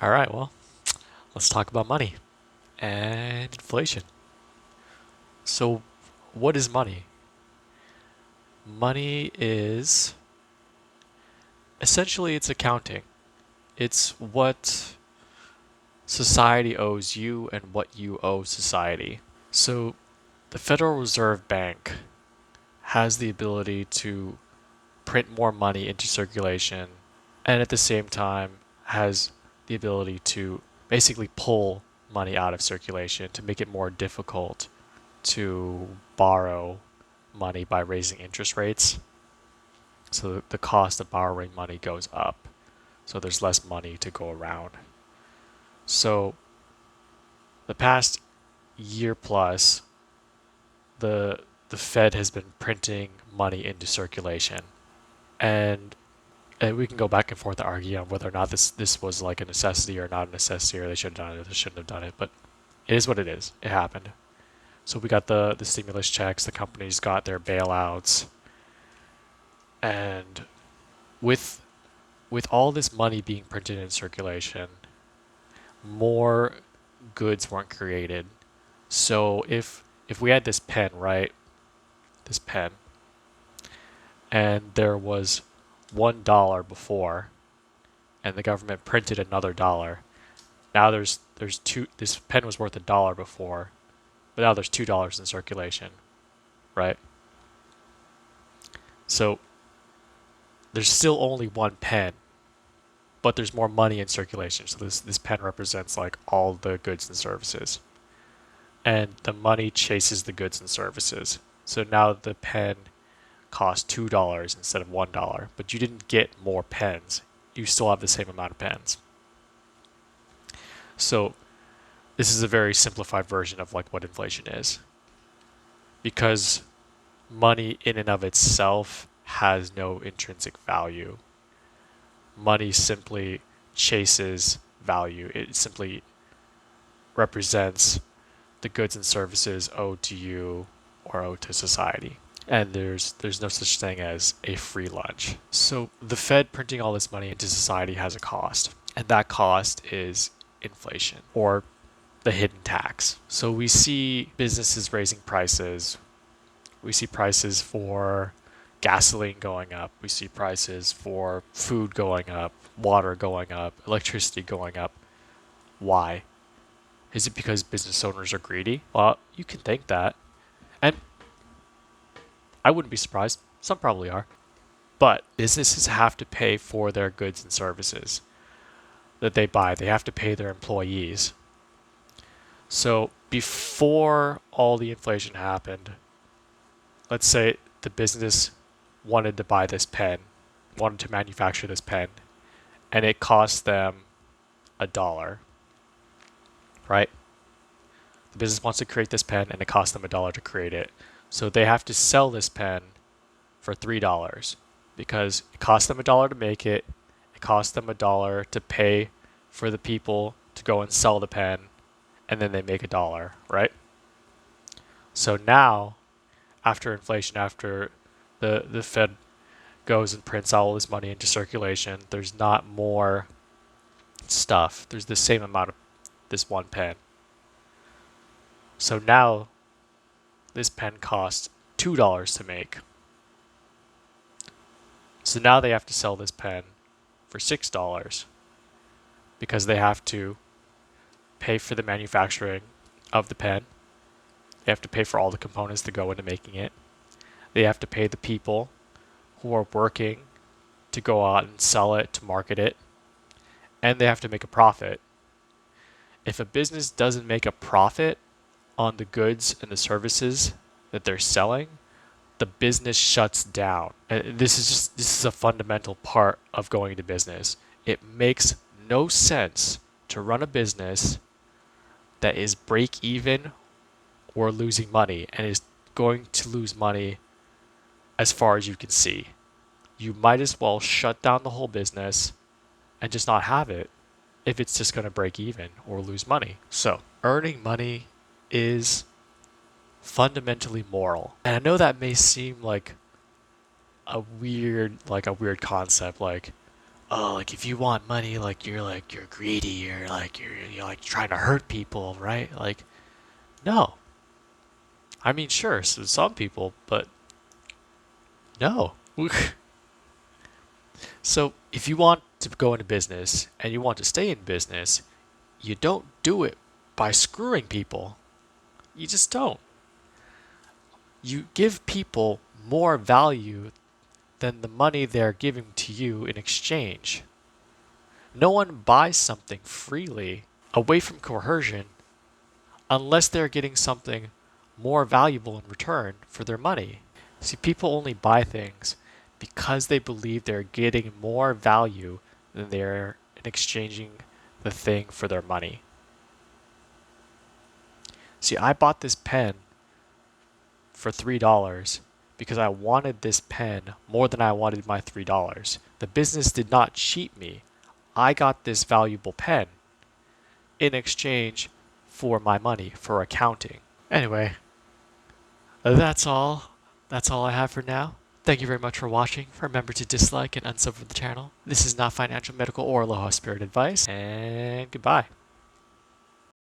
All right, well, let's talk about money and inflation. So, what is money? Money is essentially it's accounting. It's what society owes you and what you owe society. So, the Federal Reserve Bank has the ability to print more money into circulation and at the same time has the ability to basically pull money out of circulation to make it more difficult to borrow money by raising interest rates. So the cost of borrowing money goes up. So there's less money to go around. So the past year plus, the the Fed has been printing money into circulation. And we can go back and forth to argue on whether or not this was like a necessity or not a necessity, or they should have done it or they shouldn't have done it. But it is what it is. It happened. So we got the stimulus checks, the companies got their bailouts, and with with all this money being printed in circulation, more goods weren't created. So if we had this pen, right? This pen, and there was $1 before, and the government printed another dollar. Now there's two. This pen was worth $1 before, but now there's $2 in circulation, right? So there's still only one pen, but there's more money in circulation. So this pen represents like all the goods and services, and the money chases the goods and services. So now the pen costs $2 instead of $1, but you didn't get more pens. You still have the same amount of pens. So this is a very simplified version of like what inflation is, because money in and of itself has no intrinsic value. Money simply chases value. It simply represents the goods and services owed to you or owed to society. And there's no such thing as a free lunch. So the Fed printing all this money into society has a cost, and that cost is inflation or the hidden tax. So we see businesses raising prices. We see prices for gasoline going up. We see prices for food going up, water going up, electricity going up. Why? Is it because business owners are greedy? Well, you can think that. And I wouldn't be surprised. Some probably are. But businesses have to pay for their goods and services that they buy. They have to pay their employees. So before all the inflation happened, let's say the business wanted to buy this pen, wanted to manufacture this pen, and it cost them $1, right? The business wants to create this pen and it costs them $1 to create it. So they have to sell this pen for $3 because it costs them $1 to make it. It costs them $1 to pay for the people to go and sell the pen, and then they make $1, right? So now, after inflation, after the Fed goes and prints all this money into circulation, there's not more stuff. There's the same amount of this one pen. So now this pen costs $2 to make. So now they have to sell this pen for $6 because they have to pay for the manufacturing of the pen. They have to pay for all the components that go into making it. They have to pay the people who are working to go out and sell it, to market it, and they have to make a profit. If a business doesn't make a profit on the goods and the services that they're selling, the business shuts down. And this is a fundamental part of going into business. It makes no sense to run a business that is break even or losing money and is going to lose money as far as you can see. You might as well shut down the whole business and just not have it if it's just going to break even or lose money. So, earning money is fundamentally moral. And I know that may seem like a weird concept, like, oh, like if you want money, like you're greedy, you're like trying to hurt people, right? Like, no. I mean, sure, so some people, but no. So if you want to go into business and you want to stay in business, you don't do it by screwing people. You just don't. You give people more value than the money they're giving to you in exchange. No one buys something freely away from coercion unless they're getting something more valuable in return for their money. See, people only buy things because they believe they're getting more value than they're in exchanging the thing for their money. See, I bought this pen for $3 because I wanted this pen more than I wanted my $3. The business did not cheat me. I got this valuable pen in exchange for my money, for accounting. Anyway, that's all. That's all I have for now. Thank you very much for watching. Remember to dislike and unsub for the channel. This is not financial, medical, or aloha spirit advice, and goodbye.